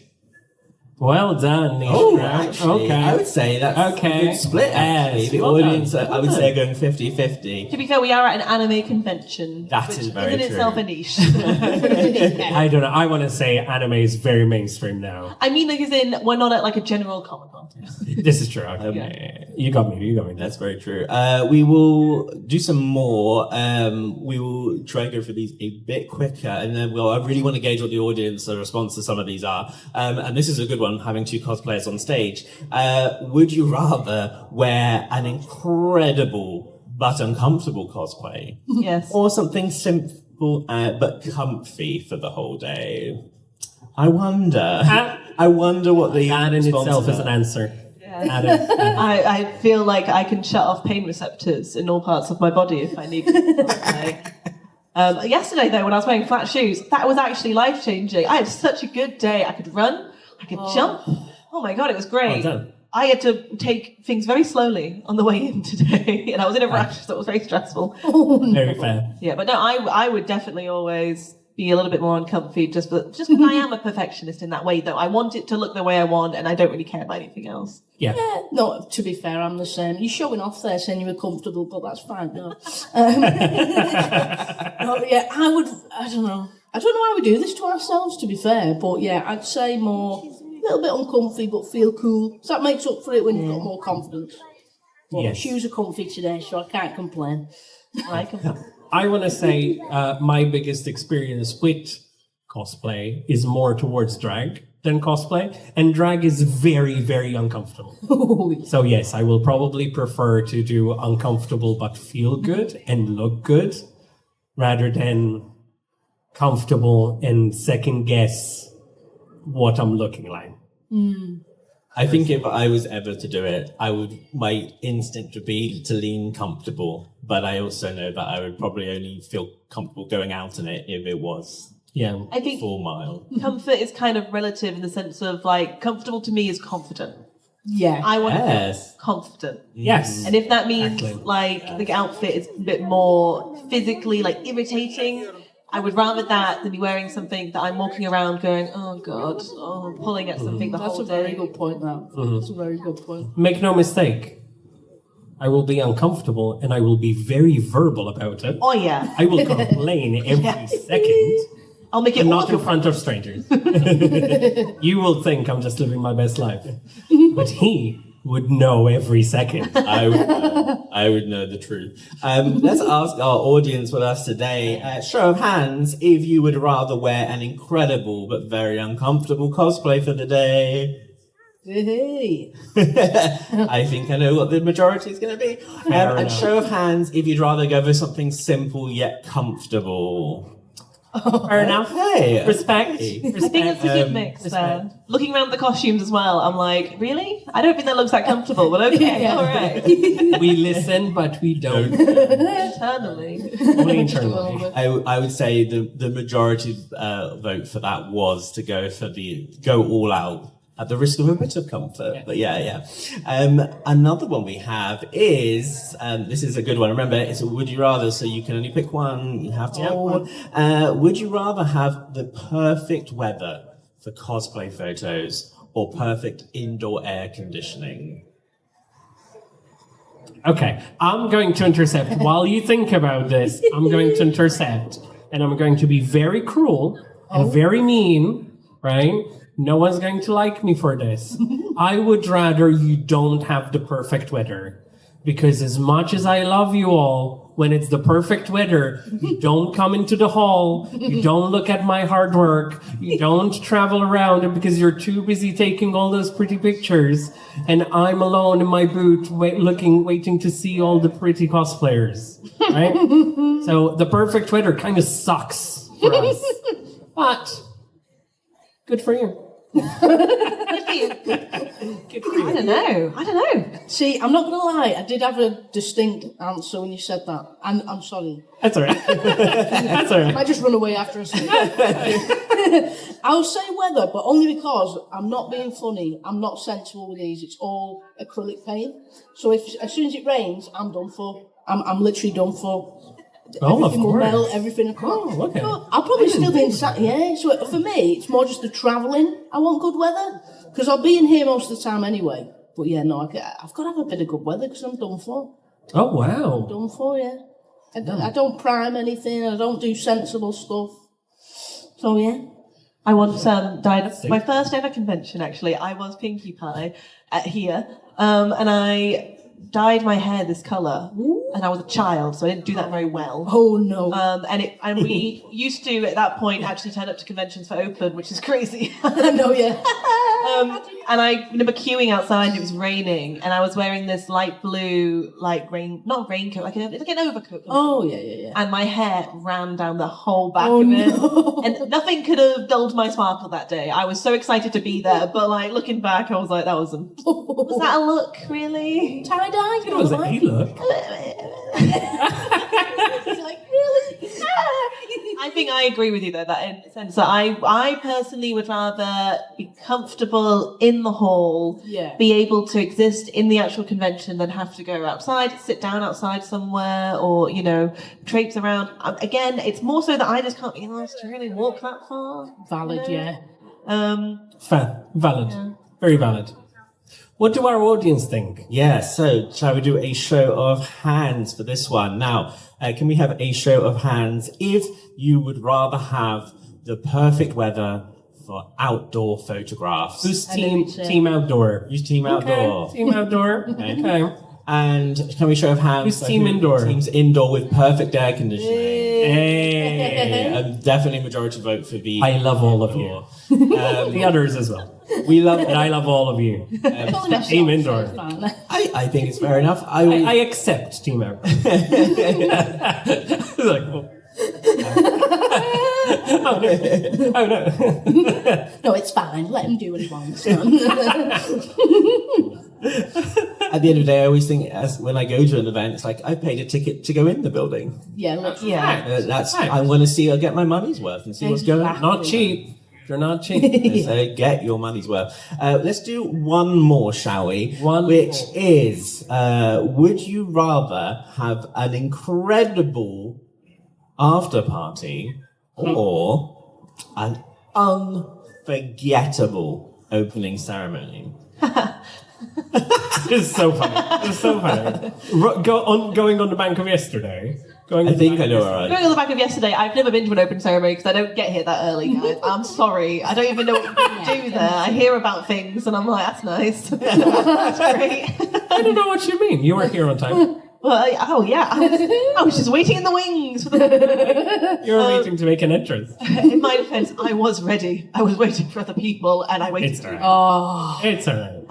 Well done, niche. Oh, actually, I would say that's a good split, actually. Yes, the audience, I would say, are going 50-50. To be fair, we are at an anime convention. That which is very in true. itself a niche. I don't know. I want to say anime is very mainstream now. I mean, like, as in, we're not at like a general Comic Con. This is true. Okay. You got me. That's very true. We will do some more. We will try and go for these a bit quicker, and then I really want to gauge what the audience response to some of these are. And this is a good one, having 2 cosplayers on stage. Would you rather wear an incredible but uncomfortable cosplay? Yes. Or something simple but comfy for the whole day? I wonder what the That in response itself is are. an answer. I feel like I can shut off pain receptors in all parts of my body if I need to. Yesterday, though, when I was wearing flat shoes, that was actually life-changing. I had such a good day. I could run, I could jump. Oh my God, it was great. Well done. I had to take things very slowly on the way in today, and I was in a rush, so it was very stressful. Very fair. Yeah, but no, I would definitely always be a little bit more uncomfy just because I am a perfectionist in that way, though. I want it to look the way I want, and I don't really care about anything else. Yeah. No, to be fair, I'm the same. You're showing off there saying you were comfortable, but that's fine. No. No, yeah, I don't know how we do this to ourselves, to be fair, but yeah, I'd say more, a little bit uncomfy, but feel cool. So that makes up for it when you've got more confidence. But Yes. shoes are comfy today, so I can't complain. I want to say my biggest experience with cosplay is more towards drag than cosplay, and drag is very, very uncomfortable. So yes, I will probably prefer to do uncomfortable but feel good and look good rather than comfortable and second guess what I'm looking like. I think if I was ever to do it, my instinct would be to lean comfortable, but I also know that I would probably only feel comfortable going out in it if it was Yeah. I think 4 mile. comfort is kind of relative in the sense of, like, comfortable to me is confident. Yeah. I want to Yes. feel confident. Yes. And if that means, Exactly. like, the outfit is a bit more physically, like, irritating, I would rather that than be wearing something that I'm walking around going, oh, God, I'm pulling at something the That's whole a very day. good point, that. That's a very good point. Make no mistake. I will be uncomfortable and I will be very verbal about it. Oh, yeah. I will complain every second. I'll make it And all not in your front of strangers. You will think I'm just living my best life. But he would know every second. I would know the truth. Let's ask our audience with us today. Show of hands if you would rather wear an incredible but very uncomfortable cosplay for the day. Hey. I think I know what the majority is going to be. Fair And enough. show of hands if you'd rather go for something simple yet comfortable. Fair enough. Hey, Respect. I think it's a good mix there. Looking around the costumes as well, I'm like, really? I don't think that looks that comfortable, but okay, all right. We listen, but we don't. Internally. Only internally. I would say the majority vote for that was to go all out at the risk of a bit of comfort. But yeah. Another one we have is, this is a good one. Remember, it's a would you rather, so you can only pick one. You have to have one. Would you rather have the perfect weather for cosplay photos or perfect indoor air conditioning? Okay, I'm going to intercept. While you think about this, I'm going to intercept. And I'm going to be very cruel and very mean, right? No one's going to like me for this. I would rather you don't have the perfect weather. Because as much as I love you all, when it's the perfect weather, you don't come into the hall, you don't look at my hard work, you don't travel around because you're too busy taking all those pretty pictures, and I'm alone in my booth waiting to see all the pretty cosplayers, right? So the perfect weather kind of sucks for us, but good for you. I don't know. See, I'm not going to lie, I did have a distinct answer when you said that. And I'm sorry. That's all right. That's all I right. might just run away after a second. I'll say weather, but only because I'm not being funny. I'm not sensible with these. It's all acrylic paint. So if as soon as it rains, I'm done for. I'm literally done for. Oh, of Everything will course. melt, everything will come. Oh, okay. So I'll probably still be inside. Yeah, so for me, it's more just the travelling. I want good weather because I'll be in here most of the time anyway. But yeah, no, I've got to have a bit of good weather because I'm done for. Oh, wow. Done for, yeah. I don't prime anything. I don't do sensible stuff. So yeah. I once died my first ever convention. Actually, I was Pinkie Pie here, and I dyed my hair this colour, and I was a child, so I didn't do that very well. Oh no. And we used to at that point actually turn up to conventions for open, which is crazy. No, yeah. And I remember queuing outside, and it was raining, and I was wearing this light blue, not raincoat, like an overcoat. Oh yeah. And my hair ran down the whole back Oh, of it. no. And nothing could have dulled my sparkle that day. I was so excited to be there, but like looking back, I was like, was that a look, really? Tie-dye? It was a look. Like, really? I think I agree with you though, that in the sense that I personally would rather be comfortable in the hall, Yeah. be able to exist in the actual convention than have to go outside, sit down outside somewhere, or, traipse around. Again, it's more so that I just can't be asked to really walk that far. Valid, yeah. Fair. Valid. Yeah. Very valid. What do our audience think? Yeah, so shall we do a show of hands for this one? Now, can we have a show of hands if you would rather have the perfect weather for outdoor photographs? Who's I know it's, team outdoor? Who's team outdoor? Okay, team outdoor. Okay. And can we show of hands? Who's team indoor? Team's indoor with perfect air conditioning. Hey. And definitely majority vote for the. I love all of you. The others as well. We love. And I love all of you. Calling myself, Team indoor. so it's fine. I think it's fair enough. I accept team outdoor. It's like, oh no. Oh no. No, it's fine. Let him do what he wants. At the end of the day, I always think, when I go to an event, it's like I paid a ticket to go in the building. Yeah, literally. Yeah. I want to see. I get my money's worth and see what's going on. Not cheap. You're not cheap. So get your money's worth. Let's do one more, shall we? Which more. is, would you rather have an incredible after party or an unforgettable opening ceremony? It's so funny. It's so funny. Going on the bank of yesterday. I think I know, all right. Going on the back of yesterday, I've never been to an open ceremony because I don't get here that early, guys. I'm sorry. I don't even know what to do there. I hear about things and I'm like, that's nice. That's great. I don't know what you mean. You were here on time. Well, I was just waiting in the wings for the... You were waiting to make an entrance. In my defense, I was ready. I was waiting for other people and I waited. It's alright. Oh, It's alright.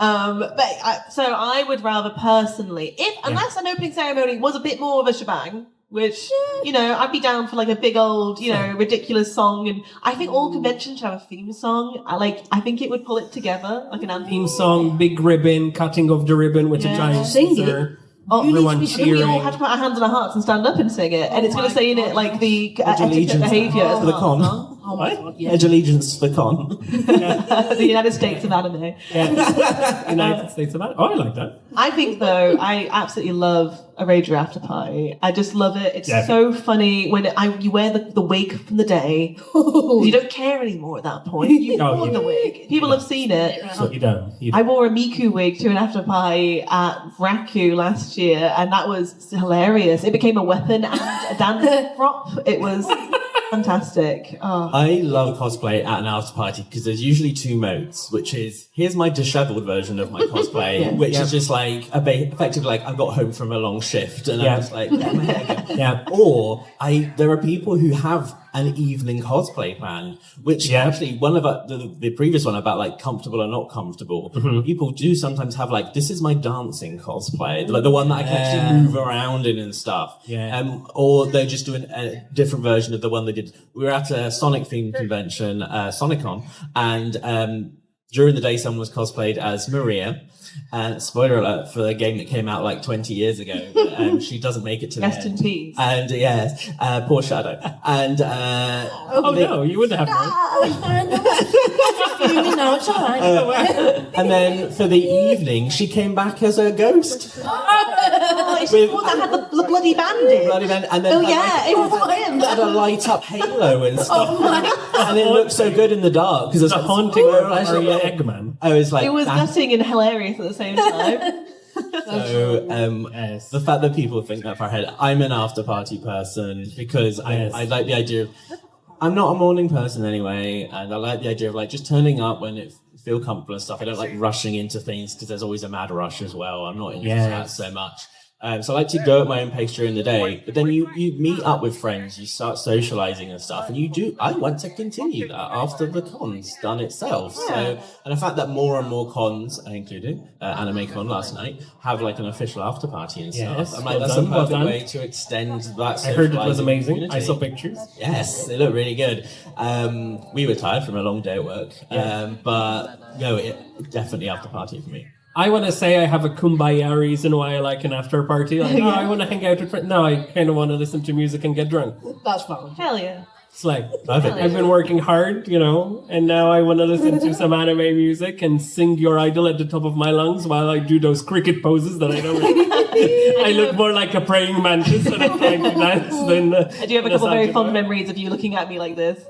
So I would rather personally, unless an opening ceremony was a bit more of a shebang, which, I'd be down for like a big old, ridiculous song. And I think all conventions should have a theme song. I think it would pull it together, like an anthem. Theme song, big ribbon, cutting of the ribbon with a giant Sing it. scissor. Oh, Everyone we cheering. all had to put our hands on our hearts and stand up and sing it. And it's going to say in it, like, the etiquette allegiance behaviour as to the well. con. Oh my God, yeah. Pledge allegiance to the con. The United States of anime. Yeah. United States of Anime. Oh, I like that. I think, though, I absolutely love a Rager after party. I just love it. It's Definitely. so funny when you wear the wig from the day. You don't care anymore at that point. You No, wore you the don't. wig. People have seen it. So you don't. I wore a Miku wig to an after party at Raku last year, and that was hilarious. It became a weapon and a dance prop. It was fantastic. Oh. I love cosplay at an after party because there's usually two modes, which is here's my disheveled version of my cosplay, which is just like effectively like I got home from a long shift and I'm just like let my hair go. Yeah. Or there are people who have an evening cosplay plan, which actually one of the previous one about like comfortable or not comfortable. People do sometimes have like this is my dancing cosplay, like the one that I can actually move around in and stuff. Or they're just doing a different version of the one they did. We were at a Sonic themed convention, SonicCon, and during the day someone was cosplayed as Maria. And spoiler alert for the game that came out like 20 years ago, she doesn't make it to the Rest in end. peace. And yes, poor Shadow. And Oh no, you wouldn't have known. No, it's all right. and then for the evening, she came back as a ghost. Oh, it's the one that had the bloody bandage. Bloody man, and then It was him. had a light up halo and stuff, and it looked so good in the dark because it's The like haunting of actually, Maria Eggman. I was like, It was that- gutting and hilarious at the same time. So Yes. the fact that people think that far ahead, I'm an after party person because I like the idea of I'm not a morning person anyway, and I like the idea of like just turning up when it feel comfortable and stuff. I don't like rushing into things because there's always a mad rush as well. I'm not into that so much. So I like to go at my own pace during the day, but then you meet up with friends, you start socializing and stuff, and I want to continue that after the con's done itself. So, and the fact that more and more cons, including AnimeCon last night, have like an official after party and stuff. Yes, I'm like, well that's done, a well perfect done. way to extend that. I heard it was socializing amazing. community. I saw pictures. Yes, they look really good. We were tired from a long day at work, but no, definitely after party for me. I want to say I have a kumbaya reason why I like an after party. Like, I want to hang out with friends. No, I kind of want to listen to music and get drunk. That's fine. Hell yeah. It's like, Perfect. I've been working hard, and now I want to listen to some anime music and sing Your Idol at the top of my lungs while I do those cricket poses that I don't I look more like a praying mantis when I'm trying to dance than... I do have a couple of very fond memories of you looking at me like this.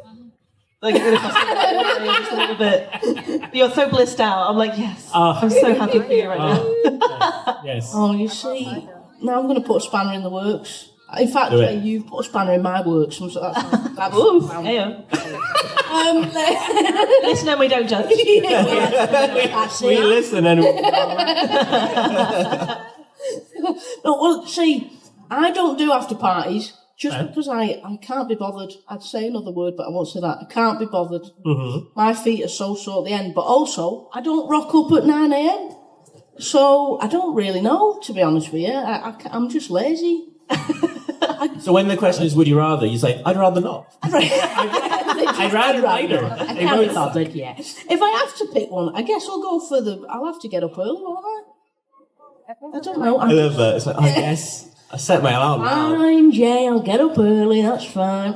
Like just a little bit. You're so blissed out. I'm like, yes. I'm so happy for you right now. Yes. Oh, you see, now I'm going to put a spanner in the works. In fact, Do it. you've put a spanner in my works. So that's Ooh, heyo. Listen and we don't judge. That's We it. listen and... No, well, see, I don't do after parties just because I can't be bothered. I'd say another word, but I won't say that. I can't be bothered. My feet are so sore at the end. But also, I don't rock up at 9 a.m. So I don't really know, to be honest with you. I'm just lazy. So when the question is, would you rather? You say, I'd rather not. I'd rather neither. I can't be bothered, yeah. If I have to pick one, I guess I'll go for I'll have to get up early, won't I? I don't know. I love that. It's like, I guess I set my alarm now. Fine, Jay, I'll get up early, that's fine.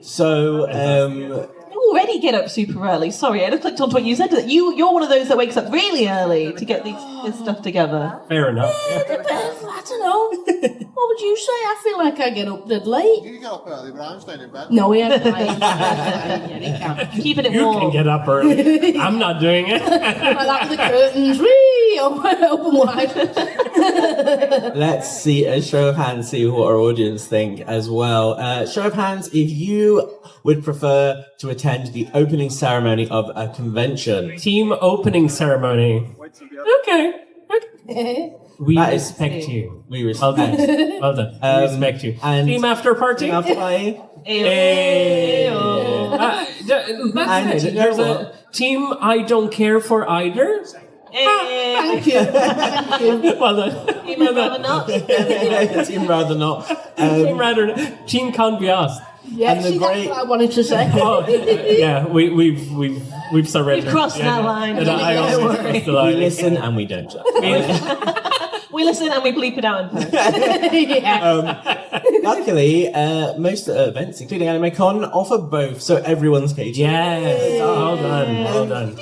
So, You already get up super early. Sorry, I just clicked onto what you said. That you're one of those that wakes up really early to get this stuff together. Fair enough. I don't know. What would you say? I feel like I get up dead late. You get up early, but I'm staying in bed. No, he hasn't. Yeah, he can't. Keeping it You warm. can get up early. I'm not doing it. Like that with the curtains, whee, open wide. let's see a show of hands, see what our audience think as well. Show of hands, if you would prefer to attend the opening ceremony of a convention. Team opening ceremony. Okay. We That is- respect you. We Well done. respect. Well done. We respect you. and- Team after party. After party. Hey. That's And it. you know There's what? a team I don't care for either. Thank you. Thank you. Well done. You might rather not. Team rather not. Team can't be asked. Yeah, And the see, great- that's what I wanted to say. Oh, yeah, we've surrendered. We've crossed that line. I Don't always worry. cross the We line. listen and we don't judge. We listen and we bleep it out in post. Yeah. Luckily, most events, including AnimeCon, offer both, so everyone's catered. Yes. Well done. Well done.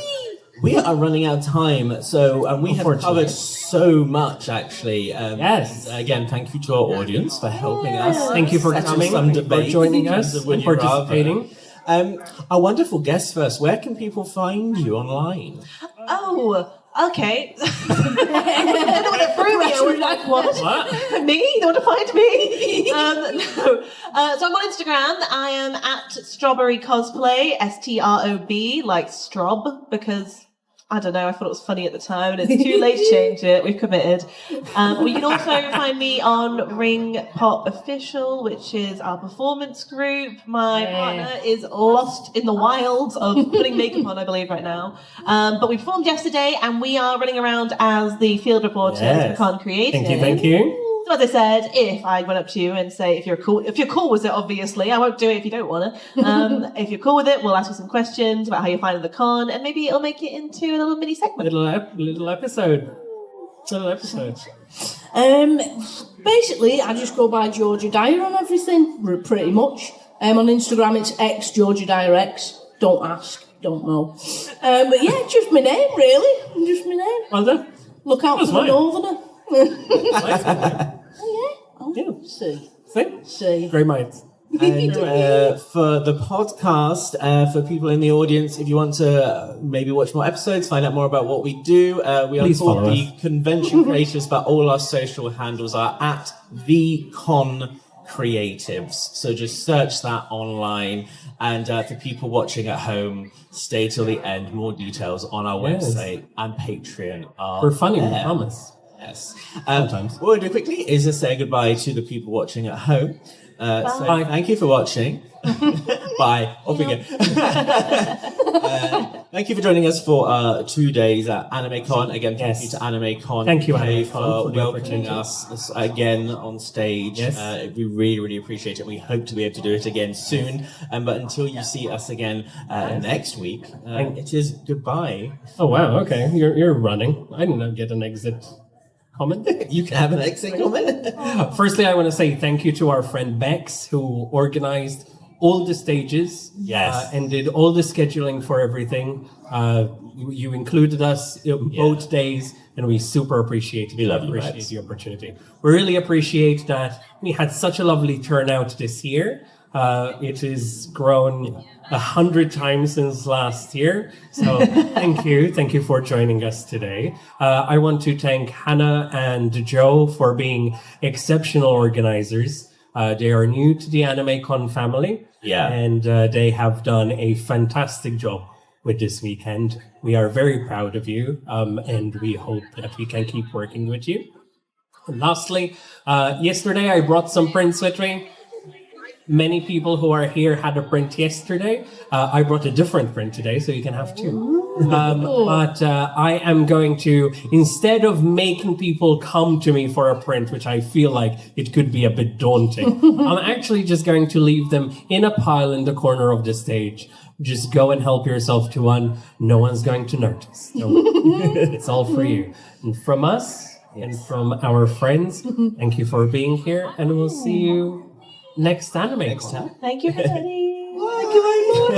We are running out of time, so we have Unfortunately. covered so much, actually. Yes. Again, thank you to our audience for helping us. Thank you for settle coming, some for debate joining in terms us, of would and you rather. participating. Our wonderful guests first. Where can people find you online? Oh, okay. I don't know what it threw me. I was like, what? Me? You want to find me? No. So I'm on Instagram. I am at StroberryCosplay, STROB, like strob, because I don't know, I thought it was funny at the time, and it's too late to change it. We've committed. Well, you can also find me on Ring Pop Official, which is our performance group. My partner is lost in the wilds of putting makeup on, I believe, right now. But we performed yesterday, and we are running around as the field reporters for Con Creative. Thank you. So as I said, if I went up to you and say, if you're cool with it, obviously, I won't do it if you don't want to. If you're cool with it, we'll ask you some questions about how you're finding the con, and maybe it'll make it into a little mini segment. Little episode. Basically, I just go by Georgie Dyer on everything, pretty much. On Instagram, it's X Georgie Dyer X. Don't ask, don't know. But yeah, just my name, really. Just my name. Well done. Look out for the mine. Northerner. Yeah. See. See? Great minds. And for the podcast, for people in the audience, if you want to maybe watch more episodes, find out more about what we do, we are Please called follow the Convention Creators, but all our social handles are at the Con Creatives. So just search that online. And for people watching at home, stay till the end. More details on our website and Patreon are We're funny, we there. promise. Yes. Sometimes. What we'll do quickly is to say goodbye to the people watching at home. So Bye. thank you for watching. Bye. Off we go. Thank you for joining us for 2 days at AnimeCon. Again, thank you to AnimeCon Thank you, UK, AnimeCon, for for the welcoming opportunity. us again on stage. Yes. We really, really appreciate it. We hope to be able to do it again soon. But until you see us again next week, it is goodbye. Oh wow, okay. You're running. I didn't get an exit comment. You can have an exit comment. Firstly, I want to say thank you to our friend Bex, who organized all the stages. Yes. And did all the scheduling for everything. You included us both days, and we super appreciate it. love you, appreciate Bex. the opportunity. We really appreciate that we had such a lovely turnout this year. It has grown 100 times since last year. So thank you for joining us today. I want to thank Hannah and Joe for being exceptional organizers. They are new to the AnimeCon family. Yeah. And they have done a fantastic job with this weekend. We are very proud of you, and we hope that we can keep working with you. And lastly, yesterday I brought some prints with me. Many people who are here had a print yesterday. I brought a different print today, so you can have two. But I am going to, instead of making people come to me for a print, which I feel like it could be a bit daunting, I'm actually just going to leave them in a pile in the corner of the stage. Just go and help yourself to one. No one's going to notice. It's all for you. And from us and from our friends, thank you for being here, and we'll see you next anime. Next time. Thank you, Eddie. Thank you very much.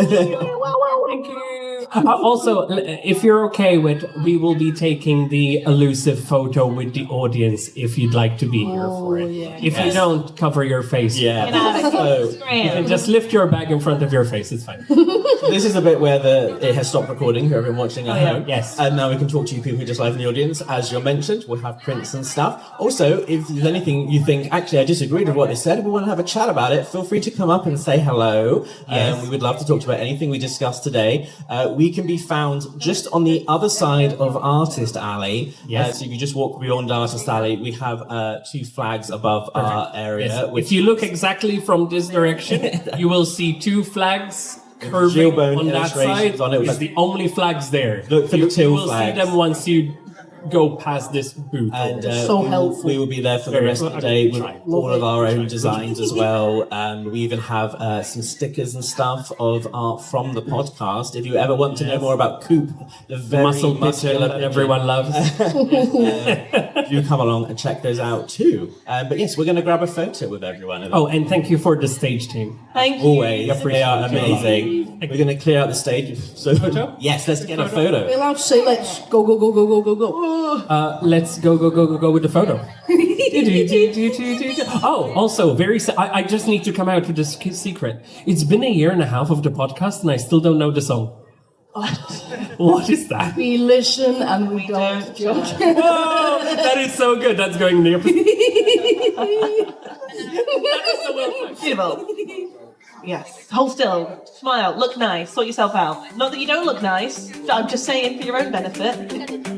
Thank you. Also, if you're okay with, we will be taking the elusive photo with the audience if you'd like to be here for it. yeah. If you don't, cover your face. Yeah. It's So, You can just lift your bag in front of your face. It's fine. this is a bit where it has stopped recording for everyone watching at home. Yes. And now we can talk to you people just live in the audience. As you mentioned, we'll have prints and stuff. Also, if there's anything you think, actually, I disagreed with what they said, we want to have a chat about it, feel free to come up and say hello. Yes. We would love to talk to you about anything we discussed today. We can be found just on the other side of Artist Alley. Yes. So if you just walk beyond Artist Alley, we have 2 flags above our area. Yes. Which If you look exactly from this direction, you will see 2 flags curving Gilbone on that illustrations side. on it. It's the only flags there. Look for the you two will flags. see them once you go past this booth. And So helpful. we will be there for the rest of the day with all of our own designs as well. And we even have some stickers and stuff of art from the podcast. If you ever want to know more about Coop, the very muscle muscular that everyone loves. do come along and check those out too. But yes, we're going to grab a photo with everyone. Oh, and thank you for the stage team. Thank you. Always, they are amazing. We're going to clear out the stage. So yes, let's get a photo. We're allowed to say, let's go, go, go, go, go, go, go. Let's go with the photo. Oh, also, I just need to come out with this secret. It's been a year and a half of the podcast, and I still don't know the song. What is that? We listen and we don't judge. Whoa, that is so good. That's going in the episode. That is so well put. Beautiful. Yes. Hold still. Smile. Look nice. Sort yourself out. Not that you don't look nice. I'm just saying for your own benefit.